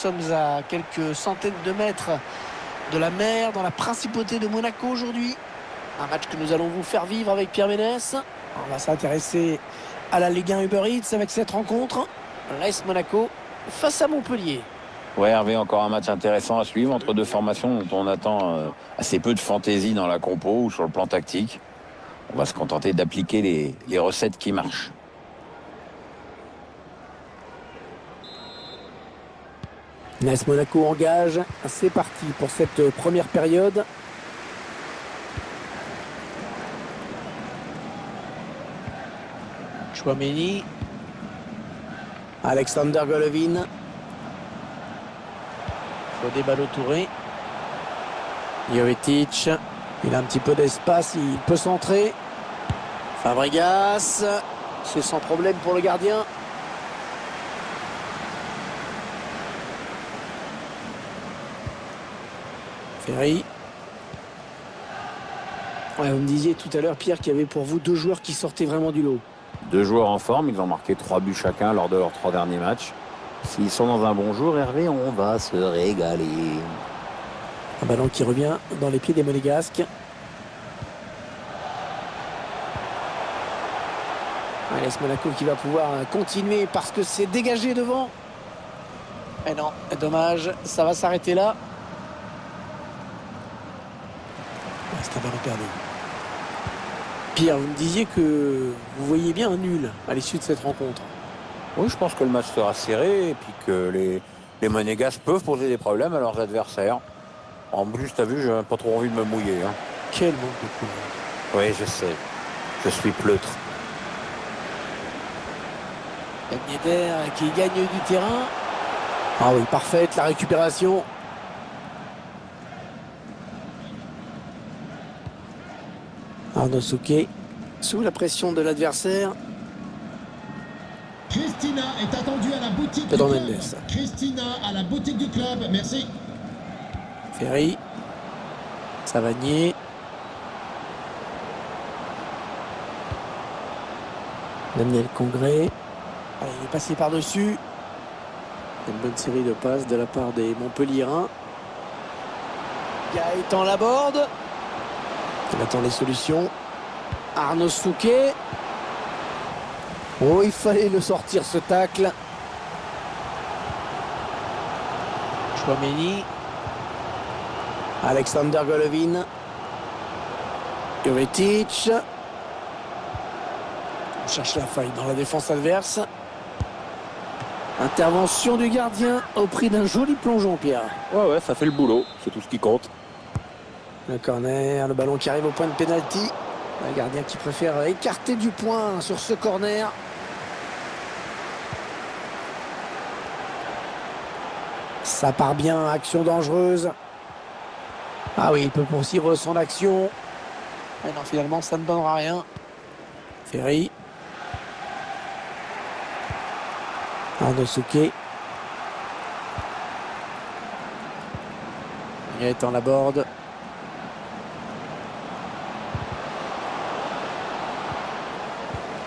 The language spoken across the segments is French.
Nous sommes à quelques centaines de mètres de la mer, dans la principauté de Monaco aujourd'hui. Un match que nous allons vous faire vivre avec Pierre Ménès. On va s'intéresser à la Ligue 1 Uber Eats avec cette rencontre. l'AS Monaco face à Montpellier. Ouais, Hervé, encore un match intéressant à suivre entre deux formations dont on attend assez peu de fantaisie dans la compo ou sur le plan tactique. On va se contenter d'appliquer les recettes qui marchent. l'AS Monaco engage. C'est parti pour cette première période. Chouameni. Alexander Golovin. Fodé Ballo-Touré. Jovetic. Il a un petit peu d'espace, il peut centrer. Fabregas. C'est sans problème pour le gardien. Ferry. Ouais, vous me disiez tout à l'heure, Pierre, qu'il y avait pour vous deux joueurs qui sortaient vraiment du lot. Deux joueurs en forme, ils ont marqué 3 buts chacun lors de leurs 3 derniers matchs. S'ils sont dans un bon jour, Hervé, on va se régaler. Un ballon qui revient dans les pieds des Monégasques. l'AS Monaco qui va pouvoir continuer parce que c'est dégagé devant. Et non, dommage, ça va s'arrêter là. C'est un ballon perdu. Pierre, vous me disiez que vous voyez bien un nul à l'issue de cette rencontre. Oui, je pense que le match sera serré et puis que les Monégasques peuvent poser des problèmes à leurs adversaires. En plus, t'as vu, j'ai pas trop envie de me mouiller. Quel manque de courage. Oui, je sais. Je suis pleutre. Nieder qui gagne du terrain. Ah oui, parfaite la récupération. Arnaud Souquet sous la pression de l'adversaire. Christina est attendue à la boutique Pedro du club. Mendes. Christina à la boutique du club, merci. Ferry. Savanier. Daniel Congré. Allez, il est passé par-dessus. Une bonne série de passes de la part des Montpelliérains. Gaëtan Laborde. Il attend les solutions. Arnaud Souquet. Oh, il fallait le sortir ce tacle. Chouameni. Alexander Golovin. Jovetic. On cherche la faille dans la défense adverse. Intervention du gardien au prix d'un joli plongeon, Pierre. Ouais, ça fait le boulot. C'est tout ce qui compte. Le corner, le ballon qui arrive au point de pénalty. Le gardien qui préfère écarter du point sur ce corner. Ça part bien, action dangereuse. Ah oui, il peut poursuivre son action. Mais non, finalement, ça ne donnera rien. Ferry. Arnaud Souquet. Gaëtan Laborde.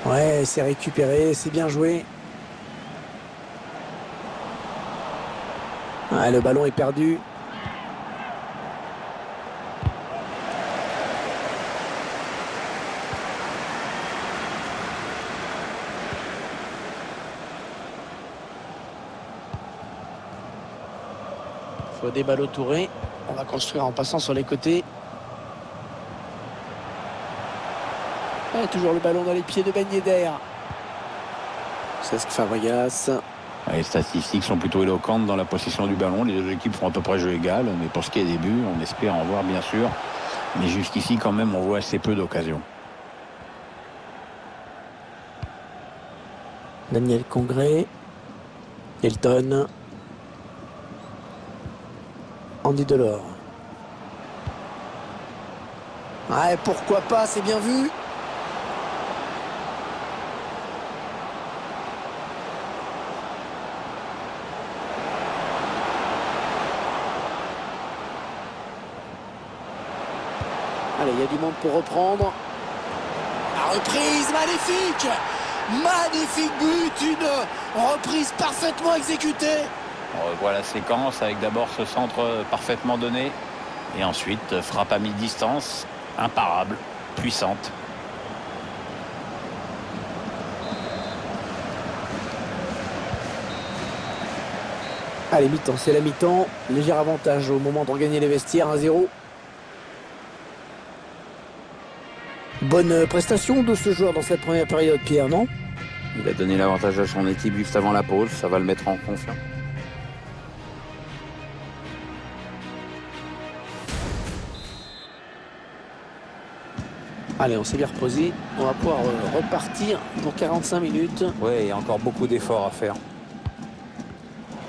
Ouais, c'est récupéré, c'est bien joué. Ouais, le ballon est perdu. Fodé Ballo-Touré. On va construire en passant sur les côtés. Ouais, toujours le ballon dans les pieds de Ben Yedder. Cesc Fabregas. Les statistiques sont plutôt éloquentes dans la possession du ballon. Les deux équipes font à peu près jeu égal. Mais pour ce qui est des buts, on espère en voir bien sûr. Mais jusqu'ici, quand même, on voit assez peu d'occasions. Daniel Congré. Elton. Andy Delors. Ouais, pourquoi pas, c'est bien vu. Allez, il y a du monde pour reprendre. La reprise, magnifique. Magnifique but, une reprise parfaitement exécutée. On revoit la séquence avec d'abord ce centre parfaitement donné. Et ensuite, frappe à mi-distance, imparable, puissante. Allez, mi-temps, c'est la mi-temps. Léger avantage au moment de regagner les vestiaires, 1-0. Bonne prestation de ce joueur dans cette première période, Pierre, non? Il a donné l'avantage à son équipe juste avant la pause. Ça va le mettre en confiance. Allez, on s'est bien reposé. On va pouvoir repartir pour 45 minutes. Ouais, il y a encore beaucoup d'efforts à faire.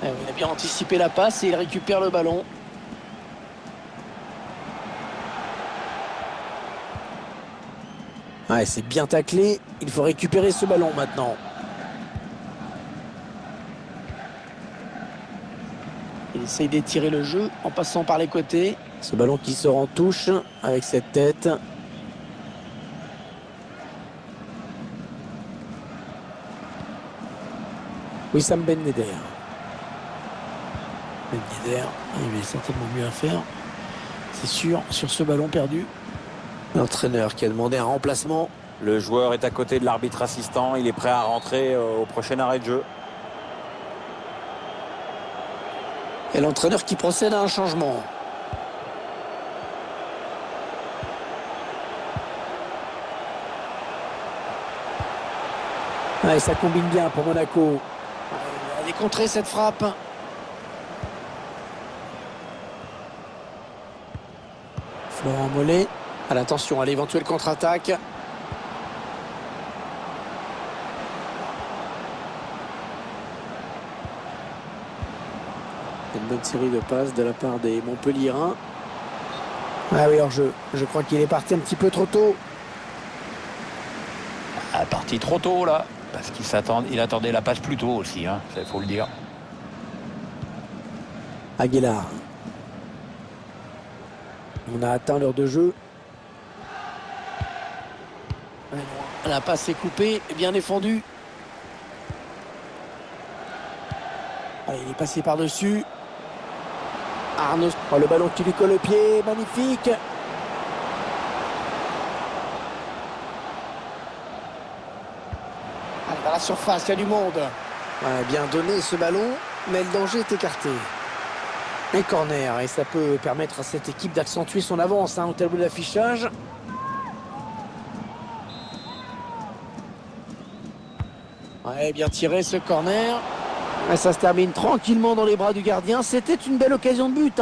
Il a bien anticipé la passe et il récupère le ballon. Ouais, c'est bien taclé. Il faut récupérer ce ballon maintenant. Il essaye d'étirer le jeu en passant par les côtés. Ce ballon qui sort en touche avec cette tête. Wissam Ben Yedder. Ben Yedder, il y a certainement mieux à faire. C'est sûr, sur ce ballon perdu. L'entraîneur qui a demandé un remplacement. Le joueur est à côté de l'arbitre assistant. Il est prêt à rentrer au prochain arrêt de jeu. Et l'entraîneur qui procède à un changement. Ouais, ça combine bien pour Monaco. Elle est contrée cette frappe. Florent Mollet. Attention à l'éventuelle contre-attaque. Une bonne série de passes de la part des Montpelliérains. Ah oui, hors-jeu. Je crois qu'il est parti un petit peu trop tôt. Parti trop tôt là. Parce qu'il attendait la passe plus tôt aussi, il faut le dire. Aguilar. On a atteint l'heure de jeu. La passe est coupée et bien défendue. Allez, il est passé par-dessus. Arnaud. Oh, le ballon qui lui colle au pied. Magnifique. Allez, dans la surface, il y a du monde. Ouais, bien donné ce ballon, mais le danger est écarté. Un corner, et ça peut permettre à cette équipe d'accentuer son avance au tableau d'affichage. Ouais, bien tiré ce corner. Et ça se termine tranquillement dans les bras du gardien. C'était une belle occasion de but.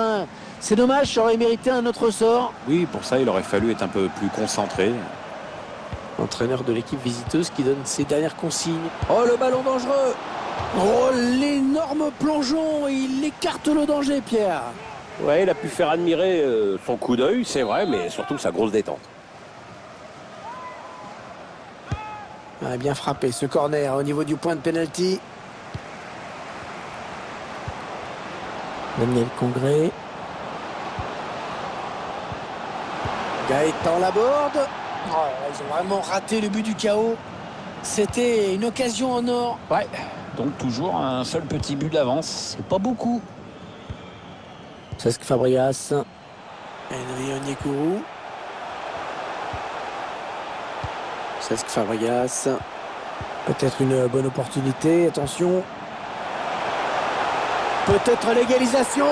C'est dommage, ça aurait mérité un autre sort. Oui, pour ça, il aurait fallu être un peu plus concentré. Entraîneur de l'équipe visiteuse qui donne ses dernières consignes. Oh, le ballon dangereux. Oh, l'énorme plongeon. Il écarte le danger, Pierre. Ouais, il a pu faire admirer son coup d'œil, c'est vrai, mais surtout sa grosse détente. Ouais, bien frappé ce corner au niveau du point de pénalty. Daniel Congré. Gaëtan Laborde. Oh, ils ont vraiment raté le but du chaos. C'était une occasion en or. Ouais, donc toujours un seul petit but d'avance. C'est pas beaucoup. Cesc Fabregas. Henry Onyekuru. Cesc Fabregas. Peut-être une bonne opportunité. Attention. Peut-être l'égalisation.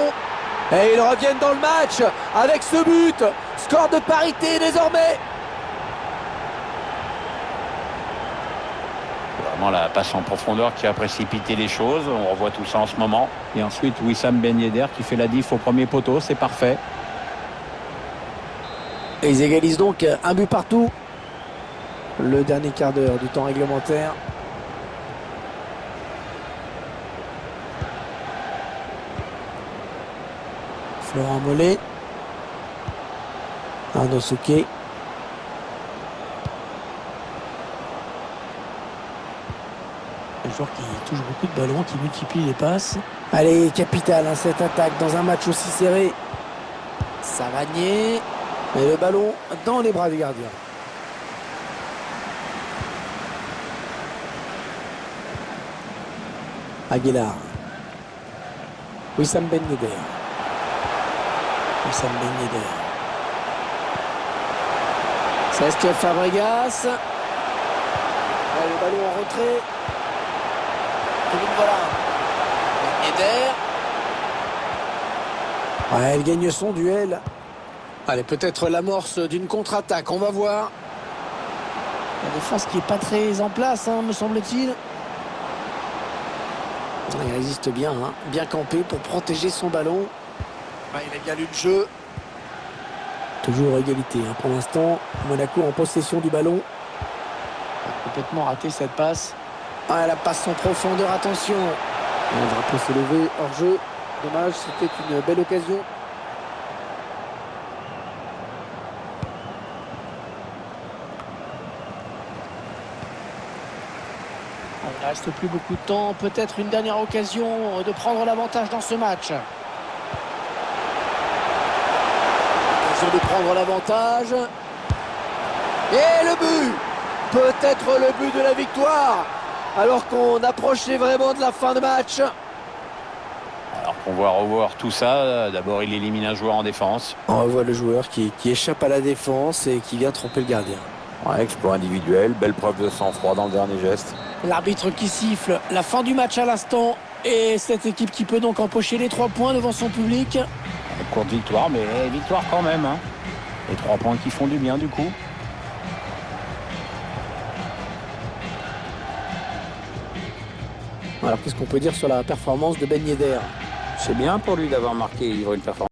Et ils reviennent dans le match avec ce but. Score de parité désormais. Vraiment la passe en profondeur qui a précipité les choses. On revoit tout ça en ce moment. Et ensuite, Wissam Ben Yedder qui fait la diff au premier poteau. C'est parfait. Et ils égalisent donc un but partout. Le dernier quart d'heure du temps réglementaire. Florent Mollet. Arnaud Souquet. Un joueur qui touche beaucoup de ballons, qui multiplie les passes. Allez, capital cette attaque dans un match aussi serré. Savanier. Et le ballon dans les bras du gardien. Aguilar. Wissam Ben Yedder. Wissam Ben Yedder. Cesc Fabregas. Le ballon en retrait. Voilà. Ben Yedder. Ouais, elle gagne son duel. Allez, peut-être l'amorce d'une contre-attaque. On va voir. La défense qui n'est pas très en place, hein, me semble-t-il. Il résiste bien, hein, bien campé pour protéger son ballon. Ouais, il a bien lu le jeu. Toujours égalité, hein, pour l'instant. Monaco en possession du ballon. Il a complètement raté cette passe. Ah, la passe en profondeur, attention. Le drapeau s'est levé hors jeu. Dommage, c'était une belle occasion. Il ne reste plus beaucoup de temps. Peut-être une dernière occasion de prendre l'avantage dans ce match. Occasion de prendre l'avantage. Et le but! Peut-être le but de la victoire. Alors qu'on approchait vraiment de la fin de match. Alors qu'on va revoir tout ça, d'abord il élimine un joueur en défense. On revoit le joueur qui échappe à la défense et qui vient tromper le gardien. Ouais, exploit individuel, belle preuve de sang-froid dans le dernier geste. L'arbitre qui siffle la fin du match à l'instant. Et cette équipe qui peut donc empocher les 3 points devant son public. Courte victoire, mais victoire quand même. Hein. Les 3 points qui font du bien du coup. Alors qu'est-ce qu'on peut dire sur la performance de Ben Yedder? C'est bien pour lui d'avoir marqué et livré une performance.